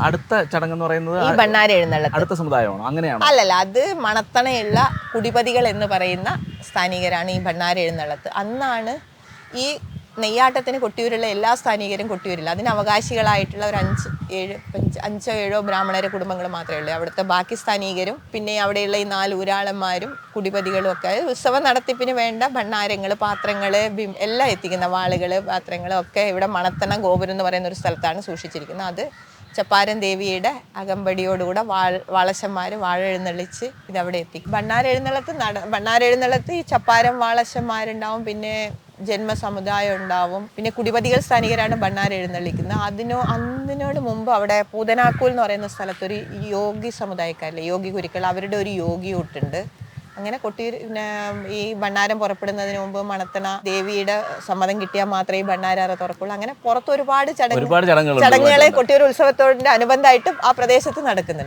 അടുത്ത ചടങ്ങ് എന്ന് പറയുന്നത് ഈ ഭണ്ണാര എഴുന്നള്ളത്ത്. അടുത്ത സമുദായമാണോ? അങ്ങനെയാണോ? അല്ലല്ല, അത് മണത്തണയുള്ള കുടിപതികൾ എന്ന് പറയുന്ന സ്ഥാനികരാണ് ഈ ഭണ്ണാര എഴുന്നള്ളത്ത്. അന്നാണ് ഈ നെയ്യാട്ടത്തിന് കൊട്ടിയൂരുള്ള എല്ലാ സ്ഥാനികരും കൊട്ടിയൂരില്ല. അതിന് അവകാശികളായിട്ടുള്ള ഒരു 5 7 ബ്രാഹ്മണരെ കുടുംബങ്ങൾ മാത്രമേ ഉള്ളൂ. അവിടുത്തെ ബാക്കി സ്ഥാനികരും പിന്നെ അവിടെയുള്ള ഈ 4 ഊരാളന്മാരും കുടിപതികളും ഒക്കെ ഉത്സവ നടത്തിപ്പിന് വേണ്ട ഭണ്ണാരങ്ങൾ, പാത്രങ്ങൾ എല്ലാം എത്തിക്കുന്ന വാളുകൾ, പാത്രങ്ങൾ ഒക്കെ ഇവിടെ മണത്തണ ഗോപുരം എന്ന് പറയുന്ന ഒരു സ്ഥലത്താണ് സൂക്ഷിച്ചിരിക്കുന്നത്. അത് ചപ്പാരൻ ദേവിയുടെ അകമ്പടിയോടുകൂടെ വാളശന്മാർ വാഴ എഴുന്നള്ളിച്ച് ഇതവിടെ എത്തിക്കും. ഭണ്ണാര എഴുന്നള്ളത്ത് ഈ ചപ്പാരം വാളശന്മാരുണ്ടാവും, പിന്നെ ജന്മസമുദായം ഉണ്ടാവും, പിന്നെ കുടിപതികൾ സ്ഥാനികരാണ് ഭണ്ണാര എഴുന്നള്ളിക്കുന്നത്. അതിനോട് മുമ്പ് അവിടെ പൂതനാക്കൂൽ എന്ന് പറയുന്ന സ്ഥലത്തൊരു യോഗി സമുദായക്കാരില്ലേ, യോഗി ഗുരുക്കൾ, അവരുടെ ഒരു യോഗി കൂട്ടുണ്ട്. അങ്ങനെ കൊട്ടിയൂർ ഈ ഭണ്ണാരം പുറപ്പെടുന്നതിന് മുമ്പ് മണത്തണ ദേവിയുടെ സമ്മതം കിട്ടിയാൽ മാത്രമേ ഈ ഭണ്ണാര തുറക്കുള്ളൂ. അങ്ങനെ പുറത്ത് ഒരുപാട് ചടങ്ങുകളെ കൊട്ടിയൂർ ഉത്സവത്തോടിന്റെ അനുബന്ധമായിട്ട് ആ പ്രദേശത്ത് നടക്കുന്നുണ്ട്.